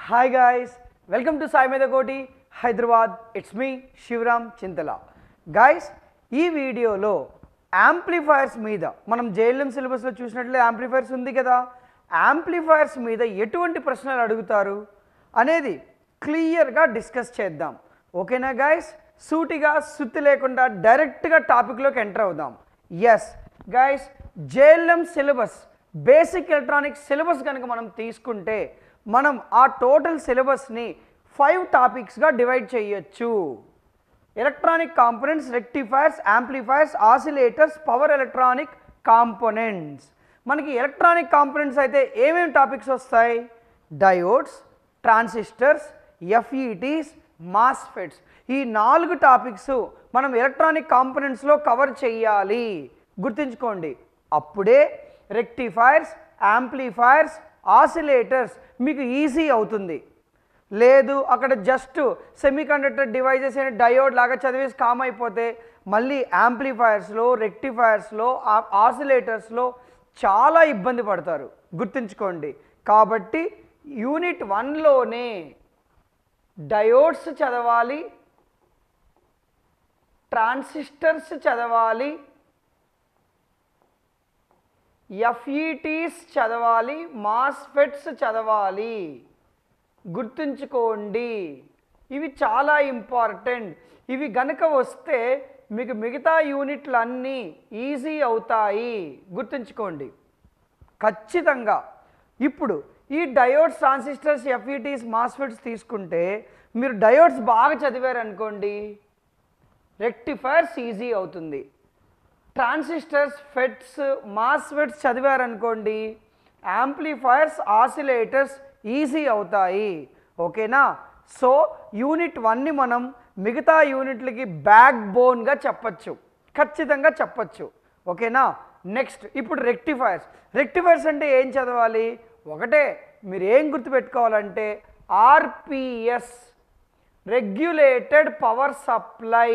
Hi guys, welcome to Sai Medhakoti Hyderabad. It's me Shivaram Chintala. Guys, ఈ వీడియోలో amplifiers మీద మనం జేఎల్ఎం సిలబస్లో చూసినట్లే యాంప్లిఫైర్స్ ఉంది కదా, యాంప్లిఫైర్స్ మీద ఎటువంటి ప్రశ్నలు అడుగుతారు అనేది క్లియర్గా డిస్కస్ చేద్దాం. ఓకేనా గాయ్స్? సూటిగా సుత్తి లేకుండా డైరెక్ట్గా టాపిక్లోకి ఎంటర్ అవుదాం. Yes guys, JLM syllabus basic electronics syllabus కనుక మనం తీసుకుంటే మనం ఆ టోటల్ సిలబస్ని 5 టాపిక్స్గా డివైడ్ చేయొచ్చు. Electronic components, rectifiers, amplifiers, oscillators, power electronic components. మనకి ఎలక్ట్రానిక్ కాంపోనెంట్స్ అయితే ఏమేమి టాపిక్స్ వస్తాయి? Diodes, transistors, FETs, MOSFETs. ఈ 4 టాపిక్స్ మనం ఎలక్ట్రానిక్ కాంపోనెంట్స్లో కవర్ చేయాలి. గుర్తుంచుకోండి. అప్పుడే రెక్టిఫైర్స్, యాంప్లిఫైర్స్, ఆసిలేటర్స్ మీకు ఈజీ అవుతుంది. లేదు అక్కడ జస్ట్ సెమీకండక్టర్ డివైజెస్ అనే డయోడ్ లాగా చదివేసి కామ్ అయిపోతే మళ్ళీ యాంప్లిఫైర్స్లో, రెక్టిఫైర్స్లో, ఆసిలేటర్స్లో చాలా ఇబ్బంది పడతారు. గుర్తుంచుకోండి. కాబట్టి యూనిట్ 1లోనే డయోడ్స్ చదవాలి, ట్రాన్సిస్టర్స్ చదవాలి, ఎఫ్ఈటీస్ చదవాలి, మాస్ఫెట్స్ చదవాలి. గుర్తుంచుకోండి, ఇవి చాలా ఇంపార్టెంట్. ఇవి గనక వస్తే మీకు మిగతా యూనిట్లన్నీ ఈజీ అవుతాయి. గుర్తుంచుకోండి ఖచ్చితంగా. ఇప్పుడు ఈ డయోడ్స్, ట్రాన్సిస్టర్స్, ఎఫ్ఈటీస్, మాస్ఫెట్స్ తీసుకుంటే మీరు డయోడ్స్ బాగా చదివారనుకోండి, రెక్టిఫైర్స్ ఈజీ అవుతుంది. Transistors, ఫెట్స్, MOSFETs చదివారనుకోండి, amplifiers, oscillators easy అవుతాయి. ఓకేనా? సో యూనిట్ 1ని మనం మిగతా యూనిట్లకి బ్యాక్ బోన్గా చెప్పచ్చు, ఖచ్చితంగా చెప్పచ్చు. ఓకేనా? నెక్స్ట్ ఇప్పుడు రెక్టిఫైర్స్. రెక్టిఫైర్స్ అంటే ఏం చదవాలి? ఒకటే, మీరు ఏం గుర్తుపెట్టుకోవాలంటే ఆర్పిఎస్, రెగ్యులేటెడ్ పవర్ సప్లై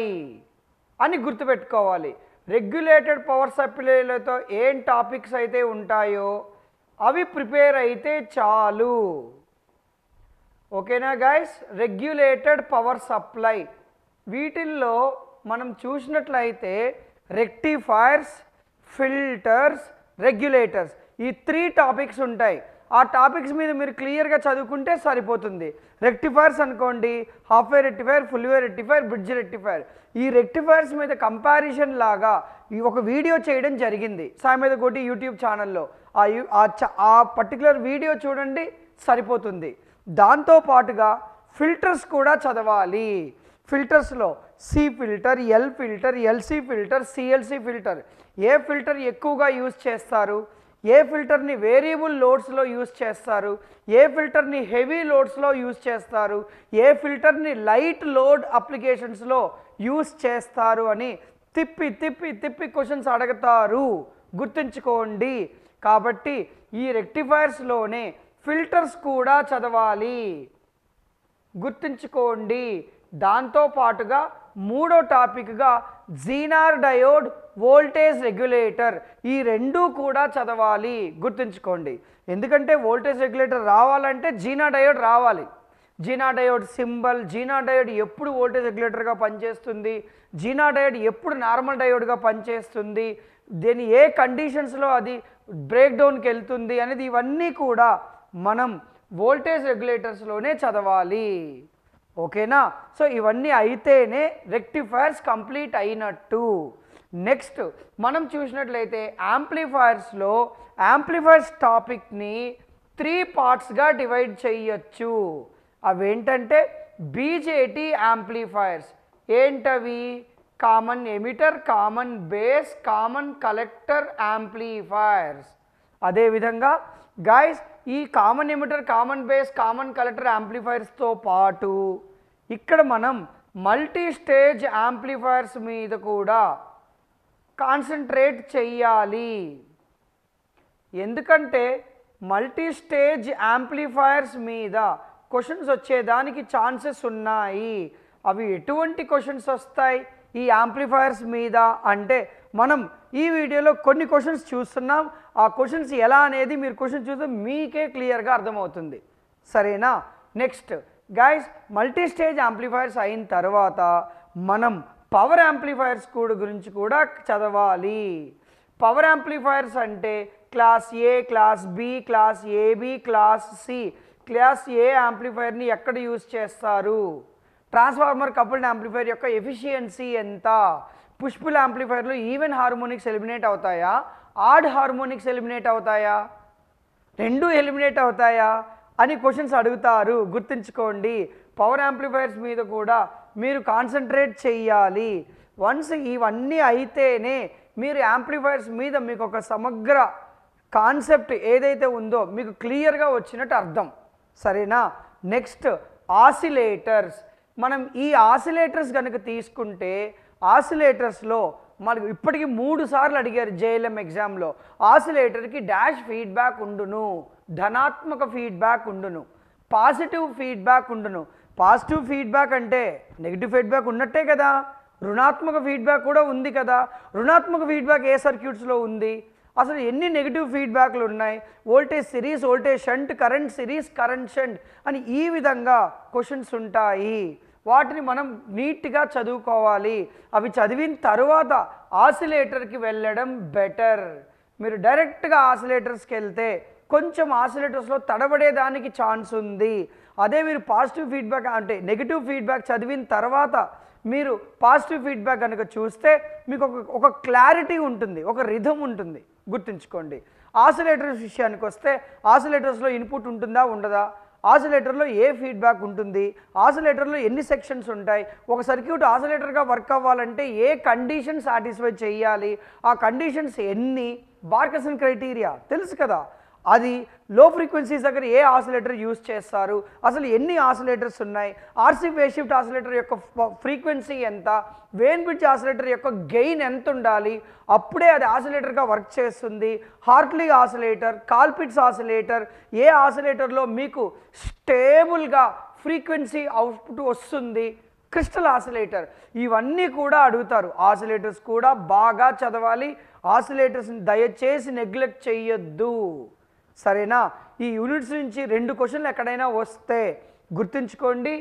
అని గుర్తుపెట్టుకోవాలి. రెగ్యులేటెడ్ పవర్ సప్లైలతో ఏం టాపిక్స్ అయితే ఉంటాయో అవి ప్రిపేర్ అయితే చాలు. ఓకేనా గైస్? రెగ్యులేటెడ్ పవర్ సప్లై వీటిల్లో మనం చూసినట్లయితే రెక్టిఫైర్స్, ఫిల్టర్స్, రెగ్యులేటర్స్, ఈ 3 టాపిక్స్ ఉంటాయి. ఆ టాపిక్స్ మీద మీరు క్లియర్గా చదువుకుంటే సరిపోతుంది. రెక్టిఫైర్స్ అనుకోండి, హాఫ్ వే రెక్టిఫైర్, ఫుల్ వే రెక్టిఫైర్, బ్రిడ్జ్ రెక్టిఫైర్. ఈ రెక్టిఫైర్స్ మీద కంపారిజన్ లాగా ఒక వీడియో చేయడం జరిగింది సాయి మేధకోటి యూట్యూబ్ ఛానల్లో. ఆ పర్టికులర్ వీడియో చూడండి, సరిపోతుంది. దాంతోపాటుగా ఫిల్టర్స్ కూడా చదవాలి. ఫిల్టర్స్లో C filter, L filter, LC filter, CLC filter. ఏ ఫిల్టర్ ఎక్కువగా యూజ్ చేస్తారు, ఏ ఫిల్టర్ని వేరియబుల్ లోడ్స్లో యూజ్ చేస్తారు, ఏ ఫిల్టర్ని హెవీ లోడ్స్లో యూజ్ చేస్తారు, ఏ ఫిల్టర్ని లైట్ లోడ్ అప్లికేషన్స్లో యూజ్ చేస్తారు అని తిప్పి తిప్పి తిప్పి క్వశ్చన్స్ అడుగుతారు. గుర్తుంచుకోండి. కాబట్టి ఈ రెక్టిఫైర్స్లోనే ఫిల్టర్స్ కూడా చదవాలి. గుర్తుంచుకోండి. దాంతోపాటుగా 3వ టాపిక్గా జీనార్ డయోడ్, వోల్టేజ్ రెగ్యులేటర్, ఈ 2 కూడా చదవాలి. గుర్తుంచుకోండి. ఎందుకంటే వోల్టేజ్ రెగ్యులేటర్ రావాలంటే జీనా డయోడ్ రావాలి. జీనా డయోడ్ సింబల్, జీనా డయోడ్ ఎప్పుడు వోల్టేజ్ రెగ్యులేటర్గా పనిచేస్తుంది, జీనా డయోడ్ ఎప్పుడు నార్మల్ డయోడ్గా పనిచేస్తుంది, దీని ఏ కండిషన్స్లో అది బ్రేక్ డౌన్కి వెళ్తుంది అనేది ఇవన్నీ కూడా మనం వోల్టేజ్ రెగ్యులేటర్స్లోనే చదవాలి. ఓకేనా? సో ఇవన్నీ అయితేనే రెక్టిఫైర్స్ కంప్లీట్ అయినట్టు. నెక్స్ట్ మనం చూసినట్లయితే యాంప్లిఫైర్స్లో యాంప్లిఫైర్స్ టాపిక్ని 3 పార్ట్స్గా డివైడ్ చేయొచ్చు. అవేంటంటే బీజేటీ యాంప్లిఫైర్స్. ఏంటవి? Common emitter, common base, common collector amplifiers. అదేవిధంగా గాయస్, ఈ common emitter, common base, common collector యాంప్లిఫైర్స్తో పాటు ఇక్కడ మనం మల్టీ స్టేజ్ యాంప్లిఫైర్స్ మీద కూడా కాన్సన్ట్రేట్ చెయ్యాలి. ఎందుకంటే మల్టీ స్టేజ్ యాంప్లిఫైర్స్ మీద క్వశ్చన్స్ వచ్చేదానికి ఛాన్సెస్ ఉన్నాయి. అవి ఎటువంటి క్వశ్చన్స్ వస్తాయి ఈ యాంప్లిఫైర్స్ మీద అంటే మనం ఈ వీడియోలో కొన్ని క్వశ్చన్స్ చూస్తున్నాం. ఆ క్వశ్చన్స్ ఎలా అనేది మీరు క్వశ్చన్ చూస్తే మీకే క్లియర్గా అర్థమవుతుంది. సరేనా? Next guys multi stage amplifiers అయిన తర్వాత మనం పవర్ యాంప్లిఫైర్స్ గురించి కూడా చదవాలి. పవర్ యాంప్లిఫైర్స్ అంటే class A, class B, class AB, class C. Class A యాంప్లిఫైర్ని ఎక్కడ యూజ్ చేస్తారు, ట్రాన్స్ఫార్మర్ కపుల్డ్ యాంప్లిఫైర్ యొక్క ఎఫిషియన్సీ ఎంత, పుష్ పుల్ యాంప్లిఫైర్లో ఈవెన్ హార్మోనిక్స్ ఎలిమినేట్ అవుతాయా, ఆడ్ హార్మోనిక్స్ ఎలిమినేట్ అవుతాయా, రెండు ఎలిమినేట్ అవుతాయా అని క్వశ్చన్స్ అడుగుతారు. గుర్తుంచుకోండి, పవర్ యాంప్లిఫైర్స్ మీద కూడా మీరు కాన్సన్ట్రేట్ చెయ్యాలి. వన్స్ ఇవన్నీ అయితేనే మీరు యాంప్లిఫైర్స్ మీద మీకు ఒక సమగ్ర కాన్సెప్ట్ ఏదైతే ఉందో మీకు క్లియర్గా వచ్చినట్టు అర్థం. సరేనా? Next oscillators. మనం ఈ ఆసిలేటర్స్ కనుక తీసుకుంటే ఆసిలేటర్స్లో మనకు ఇప్పటికీ 3 సార్లు అడిగారు జేఎల్ఎం ఎగ్జామ్లో. ఆసిలేటర్కి డాష్ ఫీడ్బ్యాక్ ఉండును, ధనాత్మక ఫీడ్బ్యాక్ ఉండును, పాజిటివ్ ఫీడ్బ్యాక్ ఉండును. పాజిటివ్ ఫీడ్బ్యాక్ అంటే నెగిటివ్ ఫీడ్బ్యాక్ ఉన్నట్టే కదా, రుణాత్మక ఫీడ్బ్యాక్ కూడా ఉంది కదా. రుణాత్మక ఫీడ్బ్యాక్ ఏ సర్క్యూట్స్లో ఉంది, అసలు ఎన్ని నెగిటివ్ ఫీడ్బ్యాక్లు ఉన్నాయి, voltage series, voltage shunt, current series, current shunt అని ఈ విధంగా క్వశ్చన్స్ ఉంటాయి. వాటిని మనం నీట్గా చదువుకోవాలి. అవి చదివిన తర్వాత ఆసిలేటర్కి వెళ్ళడం బెటర్. మీరు డైరెక్ట్గా ఆసిలేటర్స్కి వెళ్తే కొంచెం ఆసిలేటర్స్లో తడబడేదానికి ఛాన్స్ ఉంది. అదే మీరు పాజిటివ్ ఫీడ్బ్యాక్ అంటే నెగిటివ్ ఫీడ్బ్యాక్ చదివిన తర్వాత మీరు పాజిటివ్ ఫీడ్బ్యాక్ కనుక చూస్తే మీకు ఒక క్లారిటీ ఉంటుంది, ఒక రిథమ్ ఉంటుంది. గుర్తుంచుకోండి. ఆసిలేటర్స్ విషయానికి వస్తే ఆసిలేటర్స్లో ఇన్పుట్ ఉంటుందా ఉండదా, ఆసిలేటర్లో ఏ ఫీడ్బ్యాక్ ఉంటుంది, ఆసిలేటర్లో ఎన్ని సెక్షన్స్ ఉంటాయి, ఒక సర్క్యూట్ ఆసిలేటర్గా వర్క్ అవ్వాలంటే ఏ కండిషన్ సాటిస్ఫై చేయాలి, ఆ కండిషన్స్ ఎన్ని, బార్కసన్ క్రైటీరియా తెలుసు కదా, అది లో ఫ్రీక్వెన్సీస్ దగ్గర ఏ ఆసిలేటర్ యూజ్ చేస్తారు, అసలు ఎన్ని ఆసిలేటర్స్ ఉన్నాయి, ఆర్సీ ఫేజ్ షిఫ్ట్ ఆసిలేటర్ యొక్క ఫ్రీక్వెన్సీ ఎంత, వేన్ బ్రిడ్జ్ ఆసిలేటర్ యొక్క గెయిన్ ఎంత ఉండాలి, అప్పుడే అది ఆసిలేటర్గా వర్క్ చేస్తుంది. హార్ట్లీ ఆసిలేటర్, కాల్పిట్స్ ఆసిలేటర్, ఏ ఆసిలేటర్లో మీకు స్టేబుల్గా ఫ్రీక్వెన్సీ అవుట్పుట్ వస్తుంది, క్రిస్టల్ ఆసిలేటర్, ఇవన్నీ కూడా అడుగుతారు. ఆసిలేటర్స్ కూడా బాగా చదవాలి. ఆసిలేటర్స్ని దయచేసి నెగ్లెక్ట్ చేయొద్దు. సరేనా? ఈ యూనిట్స్ నుంచి 2 క్వశ్చన్లు ఎక్కడైనా వస్తే గుర్తుంచుకోండి,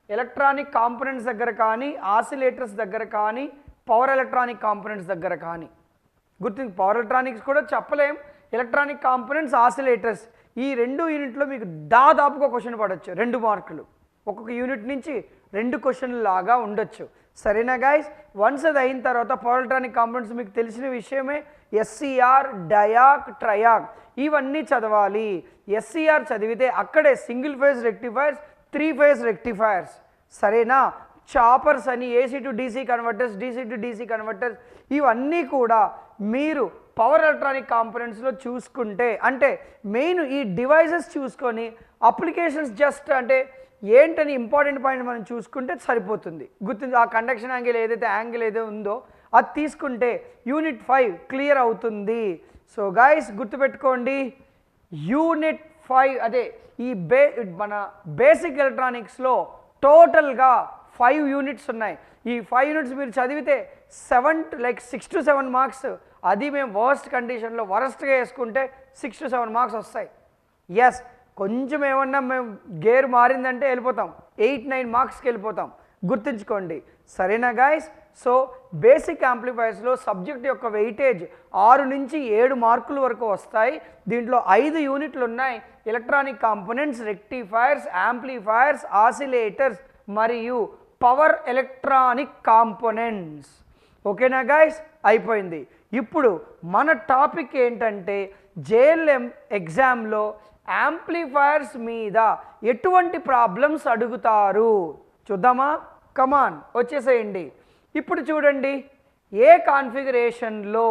ఎలక్ట్రానిక్ కాంపోనెంట్స్ దగ్గర కానీ, ఆసిలేటర్స్ దగ్గర కానీ, పవర్ ఎలక్ట్రానిక్ కాంపోనెంట్స్ దగ్గర కానీ. పవర్ ఎలక్ట్రానిక్స్ కూడా చెప్పలేం, ఎలక్ట్రానిక్ కాంపోనెంట్స్, ఆసిలేటర్స్ ఈ 2 యూనిట్లో మీకు దాదాపుగా క్వశ్చన్ పడవచ్చు. 2 మార్కులు ఒక్కొక్క యూనిట్ నుంచి 2 క్వశ్చన్లు లాగా ఉండొచ్చు. సరేనా గైస్? వన్స్ అది అయిన తర్వాత పవర్ ఎలక్ట్రానిక్ కాంపోనెంట్స్ మీకు తెలిసిన విషయమే. ఎస్సీఆర్, డయాక్, ట్రయాక్ ఇవన్నీ చదవాలి. ఎస్సీఆర్ చదివితే అక్కడే single phase rectifiers, 3 phase rectifiers. సరేనా? చాపర్స్ అని, AC to DC converters, DC to DC converters ఇవన్నీ కూడా మీరు పవర్ ఎలక్ట్రానిక్ కాంపోనెంట్స్లో చూసుకుంటే, అంటే మెయిన్ ఈ డివైజెస్ చూసుకొని అప్లికేషన్స్ జస్ట్ అంటే ఏంటని ఇంపార్టెంట్ పాయింట్ మనం చూసుకుంటే సరిపోతుంది. గుర్తుంది, ఆ కండక్షన్ యాంగిల్ ఏదైతే ఉందో అది తీసుకుంటే యూనిట్ 5 క్లియర్ అవుతుంది. సో గైస్ గుర్తుపెట్టుకోండి, యూనిట్ 5 అదే ఈ మన బేసిక్ ఎలక్ట్రానిక్స్లో టోటల్గా 5 యూనిట్స్ ఉన్నాయి. ఈ 5 యూనిట్స్ మీరు చదివితే 6 to 7 మార్క్స్. అది మేము వర్స్ట్ కండిషన్లో వరస్ట్గా వేసుకుంటే 6 to 7 మార్క్స్ వస్తాయి. ఎస్, కొంచెం ఏమన్నా మేము గేర్ మారిందంటే వెళ్ళిపోతాం, 8-9 మార్క్స్కి వెళ్ళిపోతాం. గుర్తుంచుకోండి. సరేనా గైస్? సో బేసిక్ యాంప్లిఫైర్స్లో సబ్జెక్ట్ యొక్క వెయిటేజ్ 6 నుంచి 7 మార్కుల వరకు వస్తాయి. దీంట్లో 5 యూనిట్లు ఉన్నాయి. Electronic components, rectifiers, amplifiers, oscillators మరియు పవర్ ఎలక్ట్రానిక్ కాంపోనెంట్స్. ఓకేనా గైస్? అయిపోయింది. ఇప్పుడు మన టాపిక్ ఏంటంటే జేఎల్ఎం ఎగ్జామ్లో యాంప్లిఫైర్స్ మీద ఎటువంటి ప్రాబ్లమ్స్ అడుగుతారు చూద్దామా? కమాన్ వచ్చేసేయండి. ఇప్పుడు చూడండి, ఏ కాన్ఫిగరేషన్లో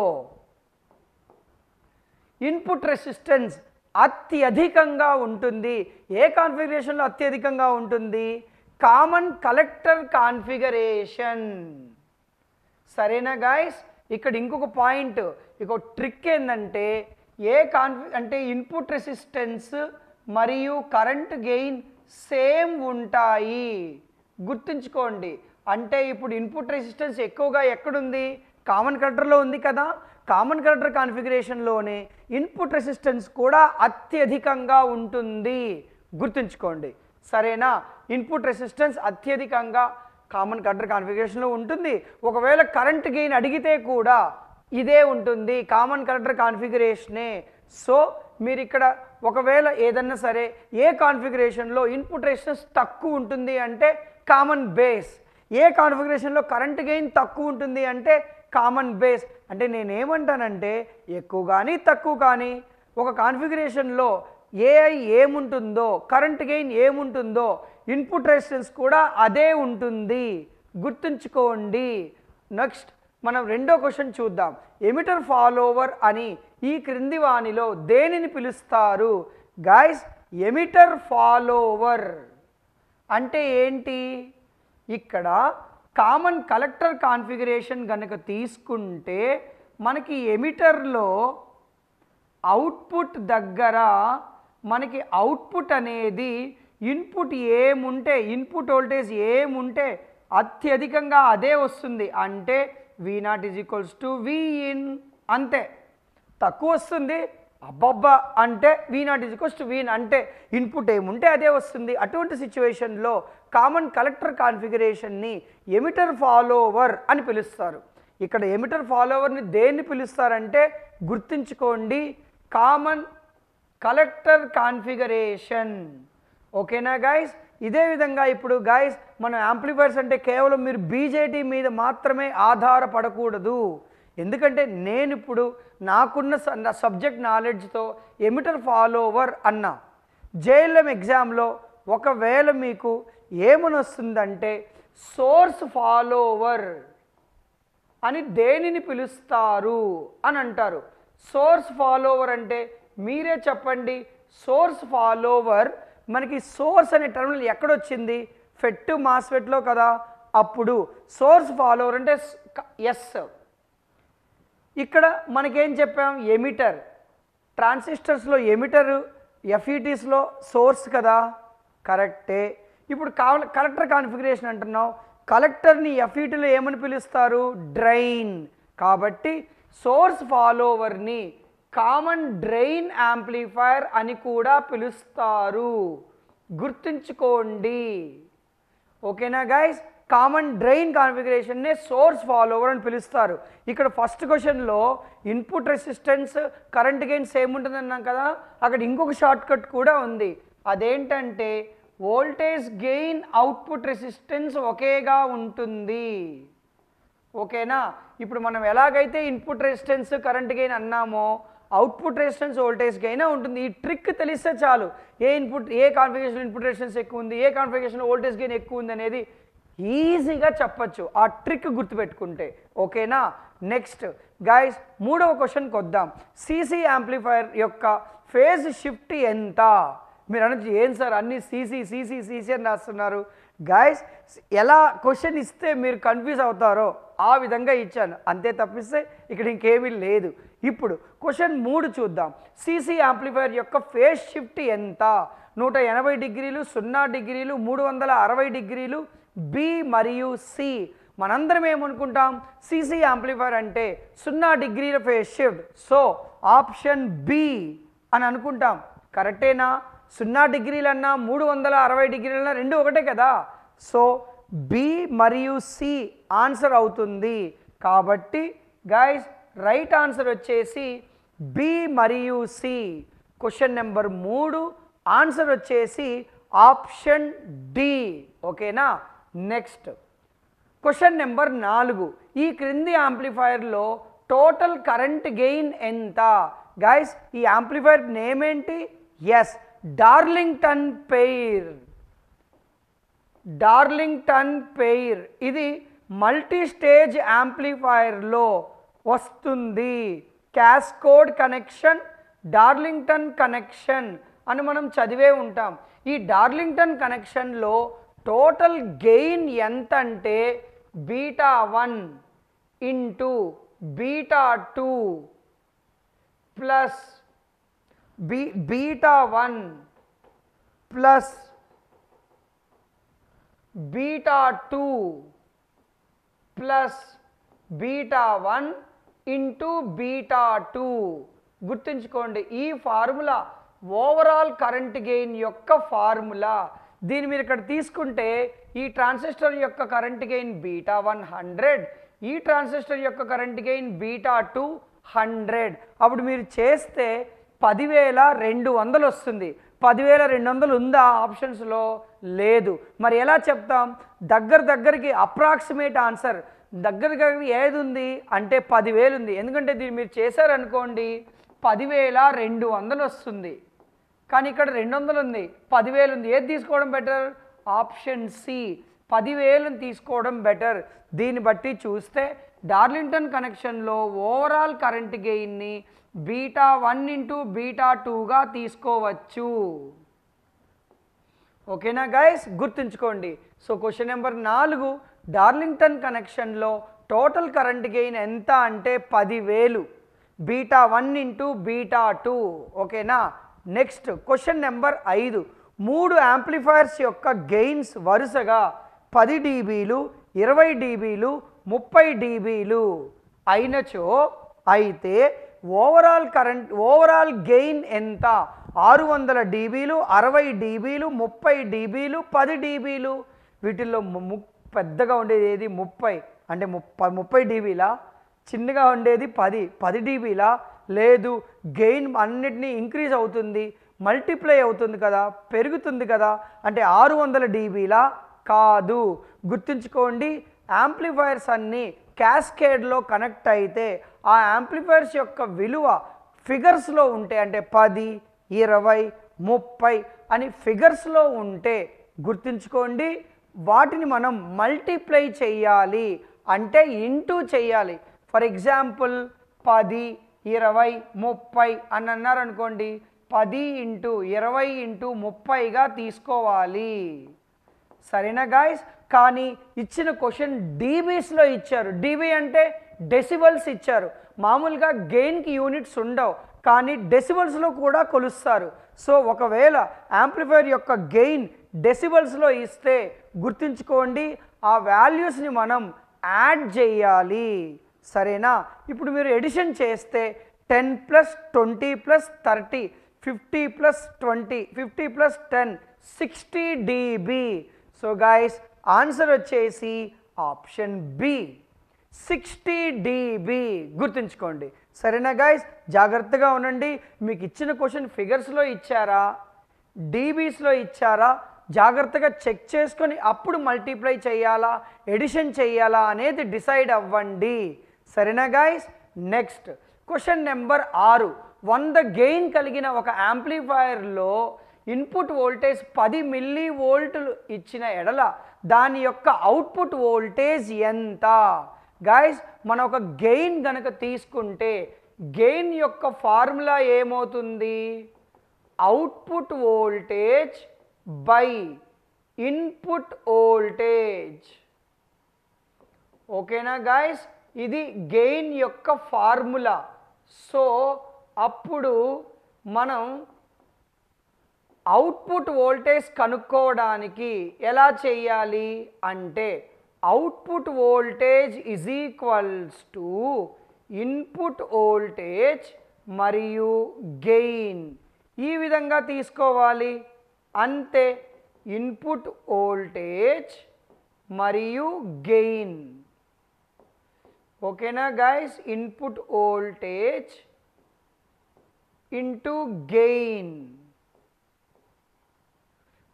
ఇన్పుట్ రెసిస్టెన్స్ అత్యధికంగా ఉంటుంది? ఏ కాన్ఫిగరేషన్లో అత్యధికంగా ఉంటుంది? Common collector configuration. సరేనా గాయస్? ఇక్కడ ఇంకొక పాయింట్, ఇంకొక ట్రిక్ ఏంటంటే అంటే ఇన్పుట్ రెసిస్టెన్స్ మరియు కరెంట్ గెయిన్ సేమ్ ఉంటాయి. గుర్తుంచుకోండి. అంటే ఇప్పుడు ఇన్పుట్ రెసిస్టెన్స్ ఎక్కువగా ఎక్కడుంది? కామన్ కలెక్టర్లో ఉంది కదా. కామన్ కలెక్టర్ కాన్ఫిగరేషన్లోనే ఇన్పుట్ రెసిస్టెన్స్ కూడా అత్యధికంగా ఉంటుంది. గుర్తుంచుకోండి. సరేనా? ఇన్పుట్ రెసిస్టెన్స్ అత్యధికంగా కామన్ కలెక్టర్ కాన్ఫిగరేషన్లో ఉంటుంది. ఒకవేళ కరెంట్ గెయిన్ అడిగితే కూడా ఇదే ఉంటుంది, కామన్ కలెక్టర్ కాన్ఫిగరేషనే. సో మీరు ఇక్కడ ఒకవేళ ఏదన్నా సరే ఏ కాన్ఫిగరేషన్లో ఇన్పుట్ రెసిస్టెన్స్ తక్కువ ఉంటుంది అంటే కామన్ బేస్, ఏ కాన్ఫిగరేషన్లో కరెంట్ గెయిన్ తక్కువ ఉంటుంది అంటే కామన్ బేస్. అంటే నేనేమంటానంటే ఎక్కువ కానీ తక్కువ కానీ ఒక కాన్ఫిగరేషన్లో ఏఐ ఏముంటుందో, కరెంట్ గెయిన్ ఏముంటుందో, ఇన్పుట్ రెసిస్టెన్స్ కూడా అదే ఉంటుంది, గుర్తుంచుకోండి. నెక్స్ట్ మనం రెండో క్వశ్చన్ చూద్దాం. ఎమిటర్ ఫాలోవర్ అని ఈ క్రింది వానిలో దేనిని పిలుస్తారు? గైస్, ఎమిటర్ ఫాలోవర్ అంటే ఏంటి? ఇక్కడ కామన్ కలెక్టర్ కాన్ఫిగరేషన్ కనుక తీసుకుంటే మనకి ఎమిటర్లో అవుట్పుట్ దగ్గర మనకి అవుట్పుట్ అనేది ఇన్పుట్ ఏముంటే, ఇన్పుట్ వోల్టేజ్ ఏముంటే అత్యధికంగా అదే వస్తుంది. అంటే V0 = Vin, అంతే. తక్కువ వస్తుంది అబ్బబ్బా అంటే V0 = Vin, అంటే ఇన్పుట్ ఏముంటే అదే వస్తుంది. అటువంటి సిచ్యువేషన్లో కామన్ కలెక్టర్ కాన్ఫిగరేషన్ని ఎమిటర్ ఫాలోవర్ అని పిలుస్తారు. ఇక్కడ ఎమిటర్ ఫాలోవర్ని దేన్ని పిలుస్తారంటే గుర్తుంచుకోండి, కామన్ కలెక్టర్ కాన్ఫిగరేషన్. ఓకేనా గైస్? ఇదే విధంగా ఇప్పుడు గైస్ మనం యాంప్లిఫైర్స్ అంటే కేవలం మీరు బీజేటీ మీద మాత్రమే ఆధారపడకూడదు. ఎందుకంటే నేను ఇప్పుడు నాకున్న సబ్జెక్ట్ నాలెడ్జ్తో ఎమిటర్ ఫాలోవర్ అన్నా. జేఎల్ఎం ఎగ్జామ్లో ఒకవేళ మీకు ఏమని వస్తుందంటే సోర్స్ ఫాలోవర్ అని దేనిని పిలుస్తారు అని అంటారు. సోర్స్ ఫాలోవర్ అంటే మీరే చెప్పండి. సోర్స్ ఫాలోవర్ మనకి సోర్స్ అనే టర్మినల్ ఎక్కడొచ్చింది? ఫెట్ మాస్ఫెట్లో కదా. అప్పుడు సోర్స్ ఫాలోవర్ అంటే ఎస్. ఇక్కడ మనకేం చెప్పాం? ఎమిటర్. ట్రాన్సిస్టర్స్లో ఎమిటర్, ఎఫ్ఈటీస్లో సోర్స్ కదా, కరెక్టే. ఇప్పుడు కలెక్టర్ కాన్ఫిగరేషన్ అంటున్నాం. కలెక్టర్ని ఎఫ్ఈటీలో ఏమని పిలుస్తారు? డ్రైన్. కాబట్టి సోర్స్ ఫాలోవర్ని కామన్ డ్రైన్ యాంప్లిఫైర్ అని కూడా పిలుస్తారు, గుర్తుంచుకోండి. ఓకేనా గైస్? కామన్ డ్రైన్ కాన్ఫిగరేషన్నే సోర్స్ ఫాలోవర్ అని పిలుస్తారు. ఇక్కడ ఫస్ట్ క్వశ్చన్లో input resistance, current gain same ఉంటుంది అన్నాం కదా. అక్కడ ఇంకొక షార్ట్ కట్ కూడా ఉంది. అదేంటంటే వోల్టేజ్ గెయిన్, అవుట్పుట్ రెసిస్టెన్స్ ఒకేగా ఉంటుంది. ఓకేనా? ఇప్పుడు మనం ఎలాగైతే ఇన్పుట్ రెసిస్టెన్స్, కరెంట్ గెయిన్ అన్నామో అవుట్పుట్ రెసిస్టెన్స్, వోల్టేజ్ గెయిన్ ఉంటుంది. ఈ ట్రిక్ తెలిస్తే చాలు, ఏ కాన్ఫిగరేషన్ ఇన్పుట్ రెసిస్టెన్స్ ఎక్కువ ఉంది, ఏ కాన్ఫిగరేషన్ వోల్టేజ్ గెయిన్ ఎక్కువ ఉంది అనేది ఈజీగా చెప్పచ్చు ఆ ట్రిక్ గుర్తుపెట్టుకుంటే. ఓకేనా? నెక్స్ట్ గైస్ మూడవ క్వశ్చన్కి వద్దాం. సీసీ యాంప్లిఫైర్ యొక్క ఫేజ్ షిఫ్ట్ ఎంత? మీరు అనొచ్చు ఏం సార్ అన్ని సీసీ సీసీ సీసీ అని రాస్తున్నారు. గైస్ ఎలా క్వశ్చన్ ఇస్తే మీరు కన్ఫ్యూజ్ అవుతారో ఆ విధంగా ఇచ్చాను, అంతే తప్పిస్తే ఇక్కడ ఇంకేమీ లేదు. ఇప్పుడు క్వశ్చన్ 3 చూద్దాం. సీసీ యాంప్లిఫైర్ యొక్క ఫేజ్ షిఫ్ట్ ఎంత? 180 డిగ్రీలు, 0 డిగ్రీలు, 360 డిగ్రీలు, బి మరియు సి. మనందరం ఏమనుకుంటాం? సీసీ యాంప్లిఫైర్ అంటే 0 డిగ్రీల phase shift, so option B అని అనుకుంటాం. కరెక్టేనా? 0 డిగ్రీలన్నా 360 డిగ్రీలన్నా రెండు ఒకటే కదా. సో బి మరియు సి ఆన్సర్ అవుతుంది. కాబట్టి గైస్ రైట్ ఆన్సర్ వచ్చేసి బి మరియు సి. క్వశ్చన్ నెంబర్ 3 ఆన్సర్ వచ్చేసి ఆప్షన్ డి. ఓకేనా? Next question number 4. ఈ క్రింది యాంప్లిఫైర్లో టోటల్ కరెంట్ గెయిన్ ఎంత? గైస్ ఈ యాంప్లిఫైర్ నేమ్ ఏంటి? Yes, Darlington pair. Darlington pair ఇది మల్టీ స్టేజ్ యాంప్లిఫైర్లో వస్తుంది. క్యాస్కోడ్ కనెక్షన్, డార్లింగ్టన్ కనెక్షన్ అని మనం చదివే ఉంటాం. ఈ డార్లింగ్టన్ కనెక్షన్లో టోటల్ గెయిన్ ఎంత అంటే β1 into β2 plus β1 plus β2 plus β1 into β2. గుర్తుంచుకోండి, ఈ ఫార్ములా ఓవరాల్ కరెంట్ గెయిన్ యొక్క ఫార్ములా. దీన్ని మీరు ఇక్కడ తీసుకుంటే ఈ ట్రాన్సిస్టర్ యొక్క కరెంట్ గెయిన్ బీటా 100, ఈ ట్రాన్సిస్టర్ యొక్క కరెంట్ గెయిన్ బీటా 200. అప్పుడు మీరు చేస్తే 10,200 వస్తుంది. 10,200 ఉందా ఆప్షన్స్లో? లేదు. మరి ఎలా చెప్తాం? దగ్గరికి అప్రాక్సిమేట్ ఆన్సర్ దగ్గరికి ఏది ఉంది అంటే 10,000 ఉంది. ఎందుకంటే దీన్ని మీరు చేశారనుకోండి 10,200 వస్తుంది. కానీ ఇక్కడ 200 ఉంది, 10,000 ఉంది. ఏది తీసుకోవడం బెటర్? ఆప్షన్ సి, 10,000 తీసుకోవడం బెటర్. దీన్ని బట్టి చూస్తే డార్లింగ్టన్ కనెక్షన్లో ఓవరాల్ కరెంట్ గెయిన్ని బీటా 1 ఇంటూ బీటా 2గా తీసుకోవచ్చు. ఓకేనా గైస్? గుర్తుంచుకోండి. సో క్వశ్చన్ నెంబర్ 4, డార్లింగ్టన్ కనెక్షన్లో టోటల్ కరెంట్ గెయిన్ ఎంత అంటే 10,000, బీటా 1 ఇంటూ బీటా 2. ఓకేనా? నెక్స్ట్ క్వశ్చన్ నెంబర్ 5, 3 యాంప్లిఫైర్స్ యొక్క గెయిన్స్ వరుసగా 10 dBలు, 20 dBలు, 30 dBలు అయినచో అయితే ఓవరాల్ గెయిన్ ఎంత? 600 dBలు, 60 dBలు, 30 dBలు, 10 dBలు. వీటిల్లో పెద్దగా ఉండేది ఏది? 30 అంటే 30 dBలా? చిన్నగా ఉండేది 10 dBలా? లేదు, గెయిన్ అన్నిటినీ ఇంక్రీజ్ అవుతుంది, మల్టిప్లై అవుతుంది కదా, పెరుగుతుంది కదా, అంటే 600 dBలా? కాదు. గుర్తుంచుకోండి, యాంప్లిఫైర్స్ అన్నీ క్యాస్కేడ్లో కనెక్ట్ అయితే ఆ యాంప్లిఫైర్స్ యొక్క విలువ ఫిగర్స్లో ఉంటే అంటే 10, 20, 30 అని ఫిగర్స్లో ఉంటే గుర్తుంచుకోండి వాటిని మనం మల్టిప్లై చేయాలి, అంటే ఇంటూ చేయాలి. ఫర్ ఎగ్జాంపుల్ 10, 20, 30 అని అన్నారనుకోండి, 10 ఇంటూ 20 ఇంటూ 30గా తీసుకోవాలి. సరేనా గాయస్? కానీ ఇచ్చిన క్వశ్చన్ డీబీస్లో ఇచ్చారు. డీబీ అంటే డెసిబల్స్ ఇచ్చారు. మామూలుగా గెయిన్కి యూనిట్స్ ఉండవు, కానీ డెసిబల్స్లో కూడా కొలుస్తారు. సో ఒకవేళ యాంప్లిఫైర్ యొక్క గెయిన్ డెసిబల్స్లో ఇస్తే గుర్తుంచుకోండి ఆ వాల్యూస్ని మనం యాడ్ చేయాలి. సరేనా? ఇప్పుడు మీరు ఎడిషన్ చేస్తే 10 + 20 + 30, 50 + 20, 50 + 10, 60 dB. సో గైస్ ఆన్సర్ వచ్చేసి ఆప్షన్ బి, 60 dB. గుర్తుంచుకోండి. సరేనా గైస్? జాగ్రత్తగా ఉండండి. మీకు ఇచ్చిన క్వశ్చన్ ఫిగర్స్లో ఇచ్చారా, డీబీస్లో ఇచ్చారా, జాగ్రత్తగా చెక్ చేసుకొని అప్పుడు మల్టిప్లై చేయాలా, ఎడిషన్ చేయాలా అనేది డిసైడ్ అవ్వండి. సరేనా guys? Next question number 6, 100 gain కలిగిన ఒక యాంప్లిఫైయర్లో ఇన్పుట్ వోల్టేజ్ 10 mV ఇచ్చిన ఎడల దాని యొక్క అవుట్పుట్ వోల్టేజ్ ఎంత? గైస్ మన ఒక గెయిన్ గనక తీసుకుంటే గెయిన్ యొక్క ఫార్ములా ఏమవుతుంది? Output voltage by input voltage. ఓకేనా గైస్? ఇది గెయిన్ యొక్క ఫార్ములా. సో అప్పుడు మనం అవుట్పుట్ వోల్టేజ్ కనుక్కోవడానికి ఎలా చేయాలి అంటే output voltage is equals to input voltage మరియు గెయిన్. ఈ విధంగా తీసుకోవాలి. అంతే, ఇన్పుట్ వోల్టేజ్ మరియు గెయిన్. ఓకేనా guys? Input voltage into gain.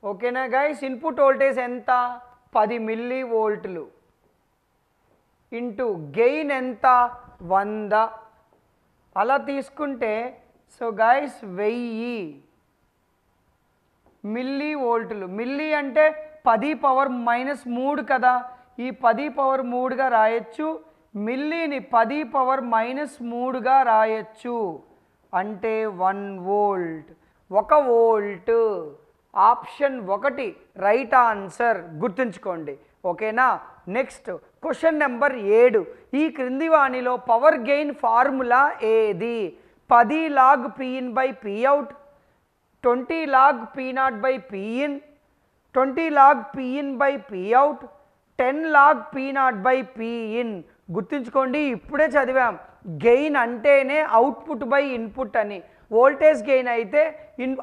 ఓకేనా గైస్? ఇన్పుట్ వోల్టేజ్ ఎంత? 10 mV ఇంటూ గెయిన్ ఎంత? 100. అలా తీసుకుంటే సో గైస్ 1000 mV. మిల్లీ అంటే 10⁻³ కదా, ఈ 10⁻³ రాయొచ్చు, మిల్లీని 10⁻³ రాయొచ్చు, అంటే 1 volt. 1 volt. Option 1 right answer. గుర్తుంచుకోండి. ఓకేనా? నెక్స్ట్ క్వశ్చన్ నెంబర్ 7, ఈ క్రింది వాణిలో పవర్ గెయిన్ ఫార్ములా ఏది? 10 log Pin/Pout, 20 log P0/Pin, 20 log Pin/Pout, 10 log P0/Pin. గుర్తుంచుకోండి, ఇప్పుడే చదివాం గెయిన్ అంటేనే అవుట్పుట్ బై ఇన్పుట్ అని. వోల్టేజ్ గెయిన్ అయితే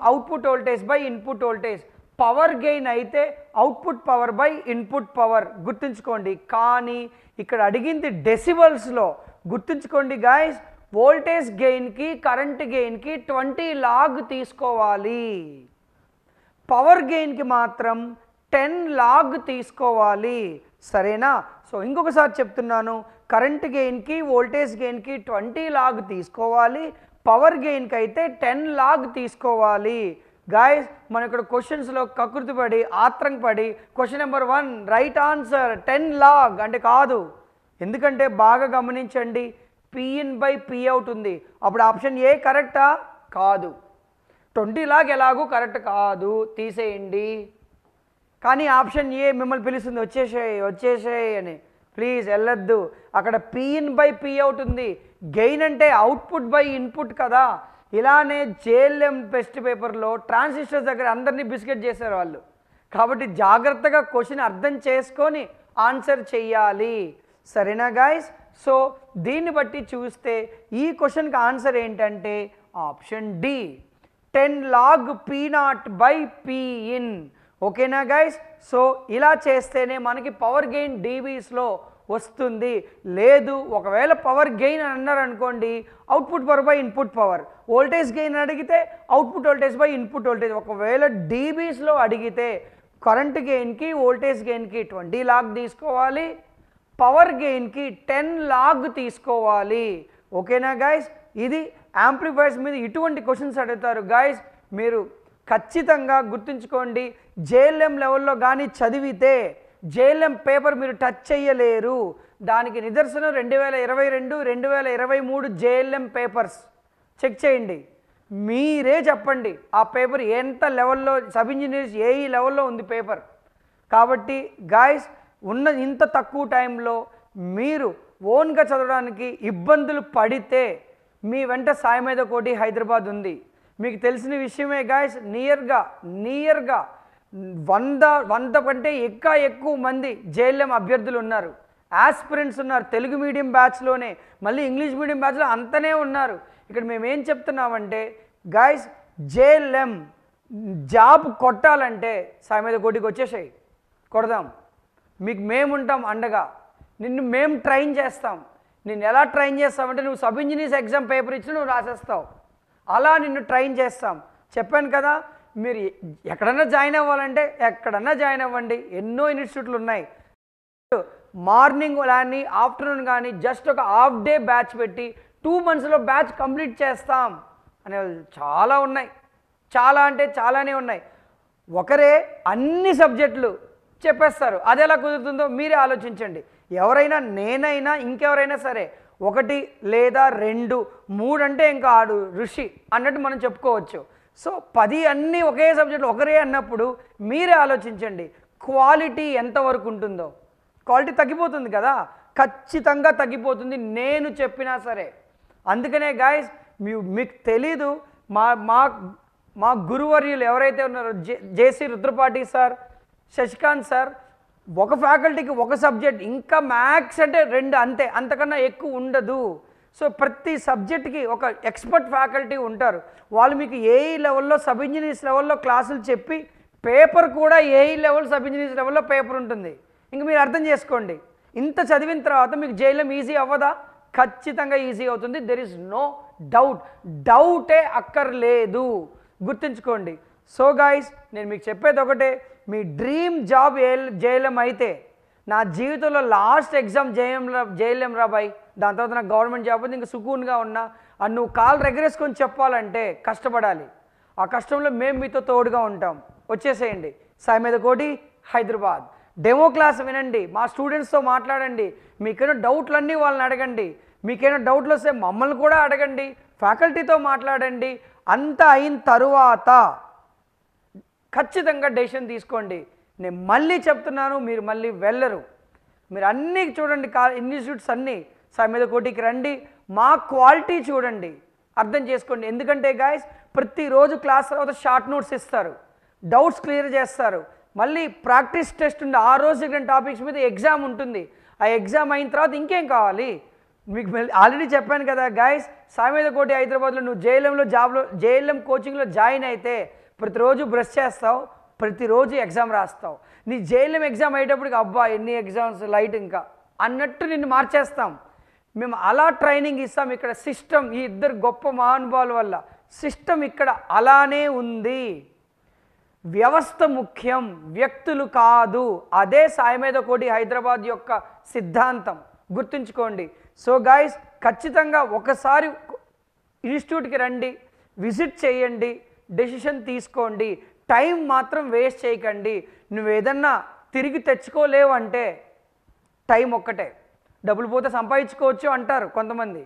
output voltage by input voltage. Power gain అయితే output power by input power గుర్తుంచుకోండి. కానీ ఇక్కడ అడిగింది డెసిబల్స్లో. గుర్తుంచుకోండి గాయస్, వోల్టేజ్ గెయిన్కి కరెంట్ గెయిన్కి 20 లాగ్ తీసుకోవాలి, పవర్ గెయిన్కి మాత్రం 10 లాగ్ తీసుకోవాలి. సరేనా? సో ఇంకొకసారి చెప్తున్నాను, కరెంట్ గెయిన్కి వోల్టేజ్ గెయిన్కి 20 లాగ్ తీసుకోవాలి, పవర్ గెయిన్కి అయితే 10 లాగ్ తీసుకోవాలి. గాయస్ మన ఇక్కడ క్వశ్చన్స్లో కకృతి పడి ఆత్రం పడి question number 1 right answer 10 log అంటే కాదు. ఎందుకంటే బాగా గమనించండి, పిఇన్ బై పిఅవుట్ ఉంది, అప్పుడు ఆప్షన్ ఏ కరెక్టా? కాదు. 20 లాగ్ ఎలాగూ కరెక్ట్ కాదు, తీసేయండి. కానీ ఆప్షన్ ఏ మిమ్మల్ని పిలుస్తుంది, వచ్చేసేయి అని. ప్లీజ్ వెళ్ళొద్దు, అక్కడ పిఇన్ బై పిఅవుట్ ఉంది. గెయిన్ అంటే అవుట్పుట్ బై ఇన్పుట్ కదా. ఇలానే జేఎల్ఎం టెస్ట్ పేపర్లో ట్రాన్సిస్టర్స్ దగ్గర అందరినీ బిస్కెట్ చేశారు వాళ్ళు. కాబట్టి జాగ్రత్తగా క్వశ్చన్ అర్థం చేసుకొని ఆన్సర్ చెయ్యాలి. సరేనా గాయస్? సో దీన్ని బట్టి చూస్తే ఈ క్వశ్చన్కి ఆన్సర్ ఏంటంటే option D, 10 log P0 by Pin. ఓకేనా గైస్? సో ఇలా చేస్తేనే మనకి పవర్ గెయిన్ డీబీస్లో వస్తుంది. లేదు ఒకవేళ పవర్ గెయిన్ అని అన్నారు అనుకోండి, output power by input power. Voltage gain అడిగితే output voltage by input voltage. ఒకవేళ డీబీస్లో అడిగితే కరెంట్ గెయిన్కి వోల్టేజ్ గెయిన్కి 20 లాగ్ తీసుకోవాలి, పవర్ గెయిన్కి 10 లాగ్ తీసుకోవాలి. ఓకేనా గైస్? ఇది యాంప్లిఫైర్స్ మీద ఇటువంటి క్వశ్చన్స్ అడుగుతారు గైస్. మీరు ఖచ్చితంగా గుర్తుంచుకోండి, జేఎల్ఎం లెవెల్లో కానీ చదివితే జేఎల్ఎం పేపర్ మీరు టచ్ చేయలేరు. దానికి నిదర్శనం 2022, 2023 జేఎల్ఎం పేపర్స్ చెక్ చేయండి. మీరే చెప్పండి ఆ పేపర్ ఎంత లెవెల్లో, సబ్ ఇంజనీర్స్ ఏఈ లెవెల్లో ఉంది పేపర్. కాబట్టి గాయస్ ఉన్న ఇంత తక్కువ టైంలో మీరు ఓన్గా చదవడానికి ఇబ్బందులు పడితే మీ వెంట సాయి మీద కోటి హైదరాబాద్ ఉంది. మీకు తెలిసిన విషయమే గాయస్, నియర్గా 100 కంటే ఎక్కువ మంది జేఎల్ఎం అభ్యర్థులు ఉన్నారు, ఆస్పిరెంట్స్ ఉన్నారు. తెలుగు మీడియం బ్యాచ్లోనే, మళ్ళీ ఇంగ్లీష్ మీడియం బ్యాచ్లో అంతనే ఉన్నారు. ఇక్కడ మేము ఏం చెప్తున్నామంటే గాయస్, జేఎల్ఎం జాబ్ కొట్టాలంటే సాయి మీద కోటికి వచ్చేసాయి, కొడదాం. మీకు మేము ఉంటాం అండగా, నిన్ను మేము ట్రైన్ చేస్తాం. నిన్ను ఎలా ట్రైన్ చేస్తామంటే నువ్వు సబ్ ఇంజనీర్స్ ఎగ్జామ్ పేపర్ ఇచ్చి నువ్వు రాసేస్తావు, అలా నిన్ను ట్రైన్ చేస్తాం. చెప్పాను కదా, మీరు ఎక్కడన్నా జాయిన్ అవ్వాలంటే ఎక్కడన్నా జాయిన్ అవ్వండి, ఎన్నో ఇన్స్టిట్యూట్లు ఉన్నాయి. మార్నింగ్ కానీ ఆఫ్టర్నూన్ కానీ జస్ట్ ఒక హాఫ్ డే బ్యాచ్ పెట్టి 2 monthsలో బ్యాచ్ కంప్లీట్ చేస్తాం అనే చాలా ఉన్నాయి, చాలా అంటే చాలానే ఉన్నాయి. ఒకరే అన్ని సబ్జెక్టులు చెప్పేస్తారు, అది ఎలా కుదురుతుందో మీరే ఆలోచించండి. ఎవరైనా, నేనైనా ఇంకెవరైనా సరే 1 లేదా 2, 3 అంటే ఇంకా ఆడు ఋషి అన్నట్టు మనం చెప్పుకోవచ్చు. సో 10 అన్నీ ఒకే సబ్జెక్టు ఒకరే అన్నప్పుడు మీరే ఆలోచించండి క్వాలిటీ ఎంతవరకు ఉంటుందో. క్వాలిటీ తగ్గిపోతుంది కదా, ఖచ్చితంగా తగ్గిపోతుంది, నేను చెప్పినా సరే. అందుకనే గాయస్ మీకు తెలీదు, మా గురువర్యులు ఎవరైతే ఉన్నారో జేసీ రుద్రపాటి సార్, శశికాంత్ సార్, ఒక ఫ్యాకల్టీకి ఒక సబ్జెక్ట్, ఇంకా మ్యాథ్స్ అంటే 2 అంతే, అంతకన్నా ఎక్కువ ఉండదు. సో ప్రతి సబ్జెక్ట్కి ఒక ఎక్స్పర్ట్ ఫ్యాకల్టీ ఉంటారు. వాళ్ళు మీకు ఏఈ లెవెల్లో, సబ్ ఇంజనీర్స్ లెవెల్లో క్లాసులు చెప్పి పేపర్ కూడా ఏఈ లెవెల్, సబ్ ఇంజనీర్స్ లెవెల్లో పేపర్ ఉంటుంది. ఇంక మీరు అర్థం చేసుకోండి, ఇంత చదివిన తర్వాత మీకు జేఎల్ఎం ఈజీ అవ్వదా? ఖచ్చితంగా ఈజీ అవుతుంది. దెర్ ఇస్ నో డౌటే అక్కర్లేదు, గుర్తుంచుకోండి. సో గాయస్ నేను మీకు చెప్పేది ఒకటే, మీ డ్రీమ్ జాబ్ జేఎల్ఎం అయితే నా జీవితంలో లాస్ట్ ఎగ్జామ్ జేఎల్ఎం రా బాయ్, దాని తర్వాత నాకు గవర్నమెంట్ జాబ్ ఉంది, ఇంకా సుకూన్గా ఉన్నా అని నువ్వు కాలు రెగరేసుకొని చెప్పాలంటే కష్టపడాలి. ఆ కష్టంలో మేము మీతో తోడుగా ఉంటాం. వచ్చేసేయండి సాయి మీద కోటి హైదరాబాద్. డెమో క్లాస్ వినండి, మా స్టూడెంట్స్తో మాట్లాడండి, మీకైనా డౌట్లన్నీ వాళ్ళని అడగండి, మీకైనా డౌట్లు వస్తే మమ్మల్ని కూడా అడగండి, ఫ్యాకల్టీతో మాట్లాడండి. అంతా అయిన తరువాత ఖచ్చితంగా డెసిషన్ తీసుకోండి. నేను మళ్ళీ చెప్తున్నాను, మీరు మళ్ళీ వెళ్ళరు. మీరు అన్నీ చూడండి, ఇన్స్టిట్యూట్స్ అన్నీ సాయి మీద కోటికి రండి, మా క్వాలిటీ చూడండి, అర్థం చేసుకోండి. ఎందుకంటే గాయస్ ప్రతిరోజు క్లాస్ తర్వాత షార్ట్ నోట్స్ ఇస్తారు, డౌట్స్ క్లియర్ చేస్తారు, మళ్ళీ ప్రాక్టీస్ టెస్ట్ ఉంది, ఆ రోజు జరిగిన టాపిక్స్ మీద ఎగ్జామ్ ఉంటుంది. ఆ ఎగ్జామ్ అయిన తర్వాత ఇంకేం కావాలి మీకు? ఆల్రెడీ చెప్పాను కదా గాయస్, సాయి మీద కోటి హైదరాబాద్లో నువ్వు జేఎల్ఎం కోచింగ్లో జాయిన్ అయితే ప్రతిరోజు బ్రష్ చేస్తావు, ప్రతిరోజు ఎగ్జామ్ రాస్తావు. నీ జేఎల్ఎం ఎగ్జామ్ అయ్యేటప్పటికి అబ్బా ఎన్ని ఎగ్జామ్స్ లైట్ ఇంకా అన్నట్టు నిన్ను మార్చేస్తాం. మేము అలా ట్రైనింగ్ ఇస్తాం. ఇక్కడ సిస్టమ్, ఈ ఇద్దరు గొప్ప మహానుభావుల వల్ల సిస్టమ్ ఇక్కడ అలానే ఉంది. వ్యవస్థ ముఖ్యం, వ్యక్తులు కాదు. అదే సాయి మీద కోటి హైదరాబాద్ యొక్క సిద్ధాంతం, గుర్తుంచుకోండి. సో గైస్, ఖచ్చితంగా ఒకసారి ఇన్స్టిట్యూట్కి రండి, విజిట్ చేయండి, డెసిషన్ తీసుకోండి. టైం మాత్రం వేస్ట్ చేయకండి. నువ్వు ఏదన్నా తిరిగి తెచ్చుకోలేవు అంటే టైం ఒక్కటే. డబ్బులు పోతే సంపాదించుకోవచ్చు అంటారు కొంతమంది,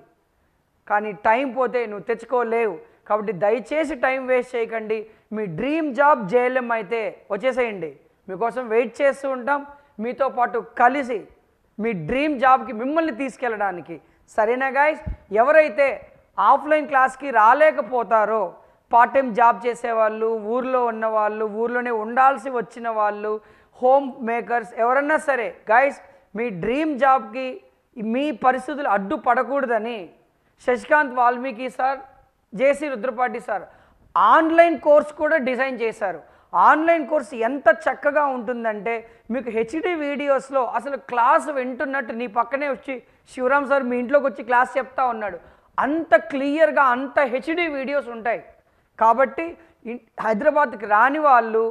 కానీ టైం పోతే నువ్వు తెచ్చుకోలేవు. కాబట్టి దయచేసి టైం వేస్ట్ చేయకండి. మీ డ్రీమ్ జాబ్ జేఎల్ఎం అయితే వచ్చేసేయండి. మీకోసం వెయిట్ చేస్తూ ఉంటాం, మీతో పాటు కలిసి మీ డ్రీమ్ జాబ్కి మిమ్మల్ని తీసుకెళ్ళడానికి. సరేనా గైస్? ఎవరైతే ఆఫ్లైన్ క్లాస్కి రాలేకపోతారో, పార్ట్ టైం జాబ్ చేసేవాళ్ళు, ఊర్లో ఉన్నవాళ్ళు, ఊర్లోనే ఉండాల్సి వచ్చిన వాళ్ళు, హోమ్ మేకర్స్ ఎవరన్నా సరే గైస్, మీ డ్రీమ్ జాబ్కి మీ పరిస్థితులు అడ్డుపడకూడదని శశికాంత్ వాల్మీకి సార్, జేసీ రుద్రపాటి సార్ ఆన్లైన్ కోర్స్ కూడా డిజైన్ చేశారు. ఆన్లైన్ కోర్స్ ఎంత చక్కగా ఉంటుందంటే మీకు హెచ్డి వీడియోస్లో అసలు క్లాస్ వింటున్నట్టు నీ పక్కనే వచ్చి శివరామ్ సార్ మీ ఇంట్లోకి వచ్చి క్లాస్ చెప్తా ఉన్నాడు. అంత క్లియర్గా అంత హెచ్డి వీడియోస్ ఉంటాయి. కాబట్టి హైదరాబాద్కి రాని వాళ్ళు,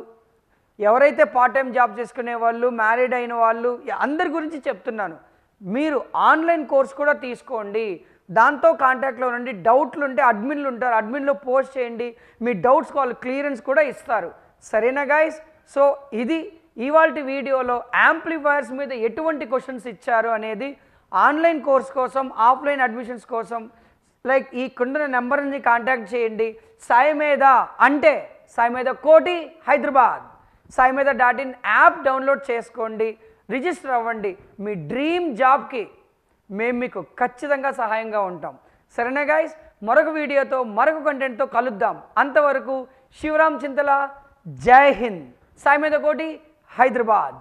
ఎవరైతే పార్ట్ టైం జాబ్ చేసుకునే వాళ్ళు, మ్యారీడ్ అయిన వాళ్ళు, అందరి గురించి చెప్తున్నాను. మీరు ఆన్లైన్ కోర్స్ కూడా తీసుకోండి. దాంతో కాంటాక్ట్లో ఉండండి. డౌట్లు ఉంటే అడ్మిన్లు ఉంటారు, అడ్మిన్లో పోస్ట్ చేయండి. మీ డౌట్స్ వాళ్ళు క్లియరెన్స్ కూడా ఇస్తారు. సరేనా గైస్? సో ఇది ఇవాల్టి వీడియోలో యాంప్లిఫైయర్స్ మీద ఎటువంటి క్వశ్చన్స్ ఇచ్చారు అనేది, ఆన్లైన్ కోర్స్ కోసం, ఆఫ్లైన్ అడ్మిషన్స్ కోసం లైక్ ఈ కింద నెంబర్ని కాంటాక్ట్ చేయండి. సాయి మీద అంటే సాయి మీద కోటి హైదరాబాద్, సాయి మీద .in యాప్ డౌన్లోడ్ చేసుకోండి, రిజిస్టర్ అవ్వండి. మీ డ్రీమ్ జాబ్కి మేము మీకు ఖచ్చితంగా సహాయంగా ఉంటాం. సరేనా గైస్? మరొక వీడియోతో, మరొక కంటెంట్తో కలుద్దాం. అంతవరకు శివరామ్ చింతల, జై హింద్. సాయి మీద కోటి హైదరాబాద్.